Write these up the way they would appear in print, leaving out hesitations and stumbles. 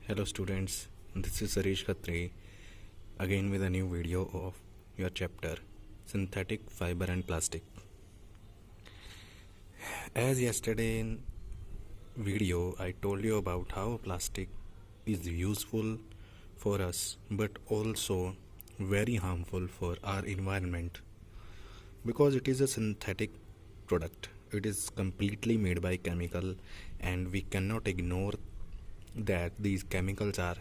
Hello students, this is Harish Khatri again with a new video of your chapter Synthetic Fiber and Plastic. As yesterday in video I told you about how plastic is useful for us but also very harmful for our environment because it is a synthetic product. It is completely made by chemical and we cannot ignore that these chemicals are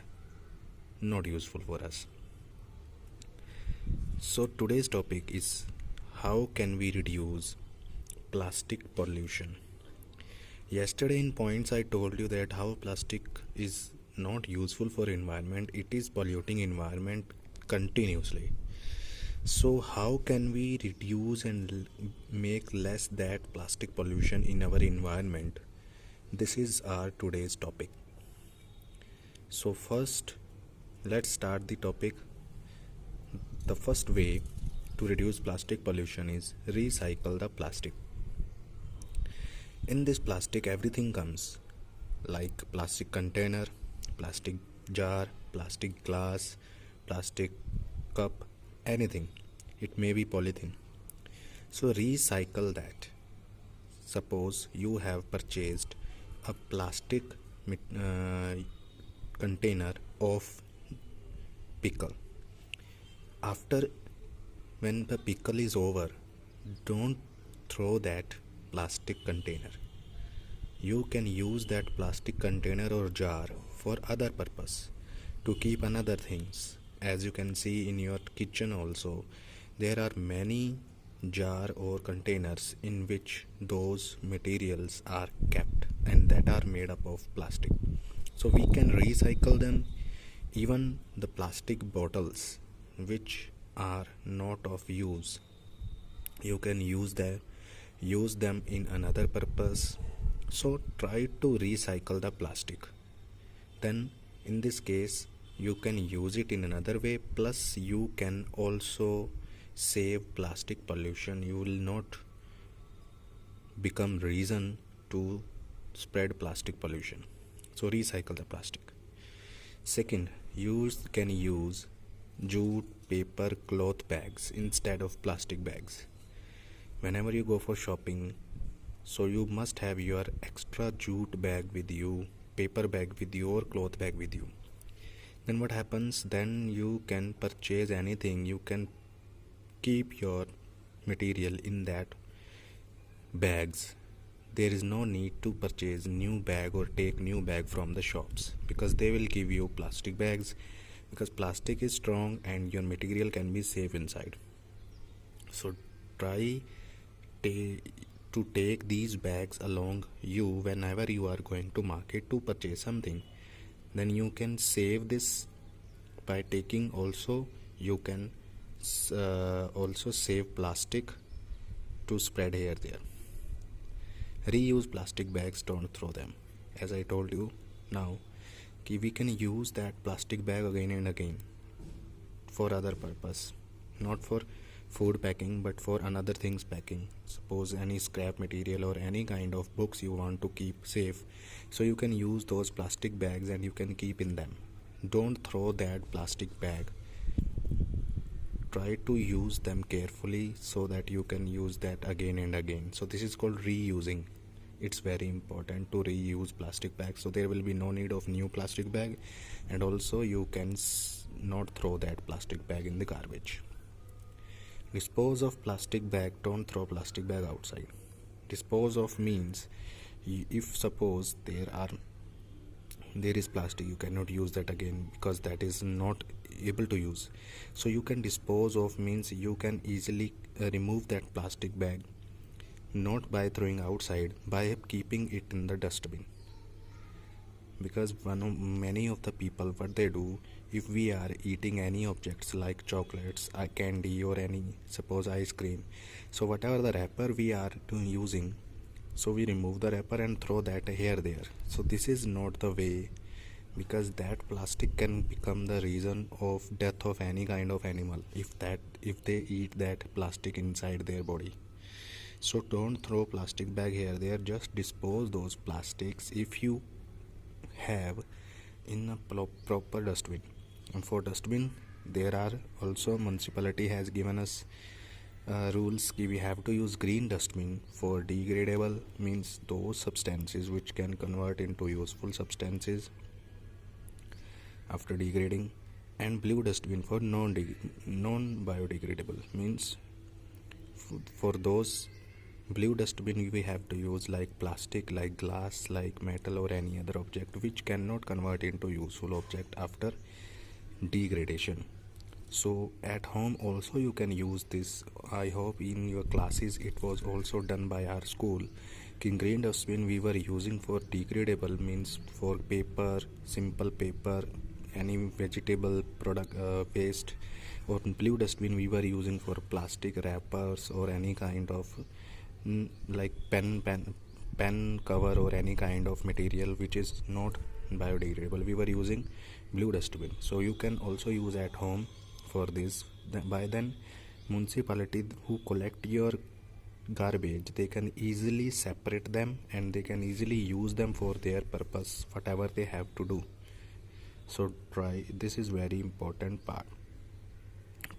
not useful for us. So today's topic is how can we reduce plastic pollution. Yesterday in points I told you that how plastic is not useful for environment, it is polluting environment continuously. So how can we reduce and make less that plastic pollution in our environment? This is our today's topic. So first let's start the topic. The first way to reduce plastic pollution is recycle the plastic. In this plastic everything comes like plastic container, plastic jar, plastic glass, plastic cup, anything. It may be polythene. So recycle that. Suppose you have purchased a plastic container of pickle. After when the pickle is over, don't throw that plastic container. You can use that plastic container or jar for other purpose to keep another things. As you can see in your kitchen also, there are many jar or containers in which those materials are kept and that are made up of plastic. So we can recycle them. Even the plastic bottles which are not of use, you can use them in another purpose. So try to recycle the plastic. Then in this case you can use it in another way, plus you can also save plastic pollution. You will not become reason to spread plastic pollution. So recycle the plastic. Second, can use jute, paper, cloth bags instead of plastic bags. Whenever you go for shopping, so you must have your extra jute bag with you, paper bag with you, or cloth bag with you. Then what happens? Then you can purchase anything. You can keep your material in that bags. There is no need to purchase new bag or take new bag from the shops because they will give you plastic bags, because plastic is strong and your material can be safe inside. So try to take these bags along you whenever you are going to market to purchase something. Then you can save this by taking. Also you can also save plastic to spread here there. Reuse plastic bags, don't throw them. As I told you now, we can use that plastic bag again and again for other purpose, not for food packing but for another things packing. Suppose any scrap material or any kind of books you want to keep safe, so you can use those plastic bags and you can keep in them. Don't throw that plastic bag. Try to use them carefully so that you can use that again and again. So this is called reusing. It's very important to reuse plastic bags, so there will be no need of new plastic bag, and also you can not throw that plastic bag in the garbage. Dispose of plastic bag, don't throw plastic bag outside. Dispose of means, if suppose there is plastic, you cannot use that again because that is not able to use. So you can dispose of means you can easily remove that plastic bag, not by throwing outside, by keeping it in the dustbin. Because many of the people, what they do, if we are eating any objects like chocolates, candy, or any suppose ice cream, so whatever the wrapper we are using, so we remove the wrapper and throw that here there. So this is not the way, because that plastic can become the reason of death of any kind of animal if they eat that plastic inside their body. So don't throw plastic bag here there, just dispose those plastics. If you have in a proper dustbin. And for dustbin, there are also municipality has given us rules कि we have to use green dustbin. For degradable means those substances which can convert into useful substances after degrading, and blue dustbin for non biodegradable means for those blue dustbin we have to use like plastic, like glass, like metal or any other object which cannot convert into useful object after degradation. So at home also you can use this. I hope in your classes it was also done by our school. Green dustbin we were using for degradable means for paper, simple paper, any vegetable product waste, or blue dustbin we were using for plastic wrappers or any kind of like pen cover or any kind of material which is not biodegradable. We were using blue dustbin. So you can also use at home for this. By then municipality who collect your garbage, they can easily separate them and they can easily use them for their purpose, whatever they have to do. So this is very important part.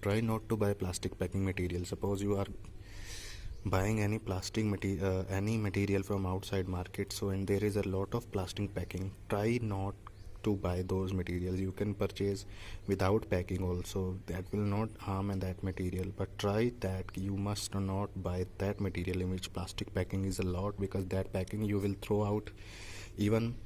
Try not to buy plastic packing material. Suppose you are buying any plastic any material from outside market, so and there is a lot of plastic packing, try not to buy those materials. You can purchase without packing also, that will not harm in that material, but try that you must not buy that material in which plastic packing is a lot, because that packing you will throw out. Even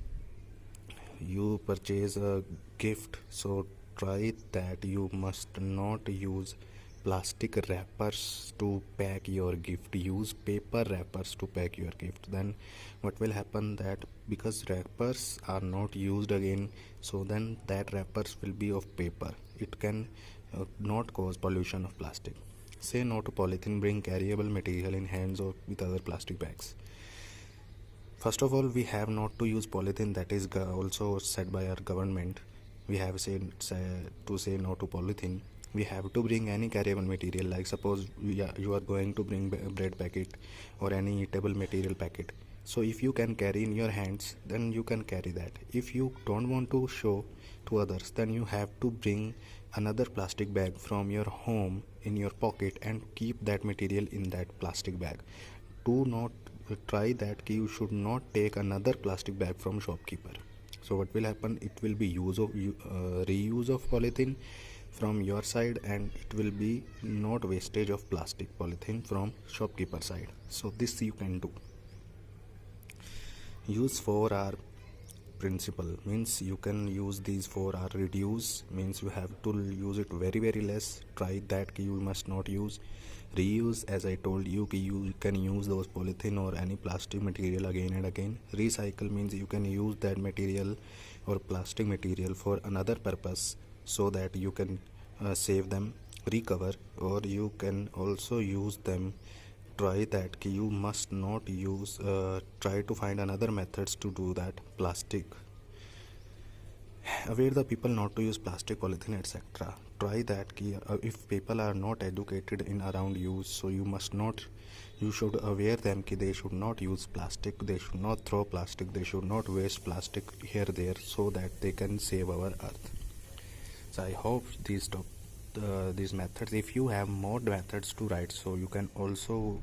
you purchase a gift, so try that you must not use plastic wrappers to pack your gift. Use paper wrappers to pack your gift. Then what will happen, that because wrappers are not used again, so then that wrappers will be of paper. It can not cause pollution of plastic. Say no to polythene. Bring carryable material in hands or with other plastic bags. First of all, we have not to use polythene. That is also said by our government. We have said to say no to polythene. We have to bring any carryable material, like suppose you are going to bring bread packet or any eatable material packet. So if you can carry in your hands, then you can carry that. If you don't want to show to others, then you have to bring another plastic bag from your home in your pocket and keep that material in that plastic bag. Do not try that you should not take another plastic bag from shopkeeper. So what will happen, it will be reuse of polythene from your side, and it will be not wastage of plastic polythene from shopkeeper side. So this you can do. Use 4R principle means you can use these 4R. Reduce means you have to use it very less. Try that you must not use. Reuse, as I told you, you can use those polythene or any plastic material again and again. Recycle means you can use that material or plastic material for another purpose, so that you can save them. Recover, or you can also use them. Try that you must not use, try to find another methods to do that. Plastic, aware the people not to use plastic, polythene, etc. Try that if people are not educated in around you, so you should aware them that they should not use plastic, they should not throw plastic, they should not waste plastic here there, so that they can save our earth. So I hope these methods, if you have more methods to write, so you can also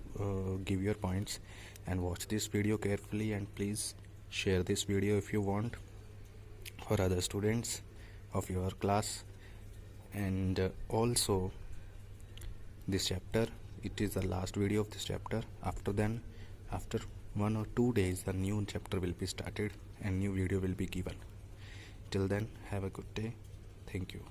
give your points and watch this video carefully, and please share this video if you want for other students of your class. And also this chapter, it is the last video of this chapter. After 1 or 2 days, the new chapter will be started and new video will be given. Till then, have a good day. Thank you.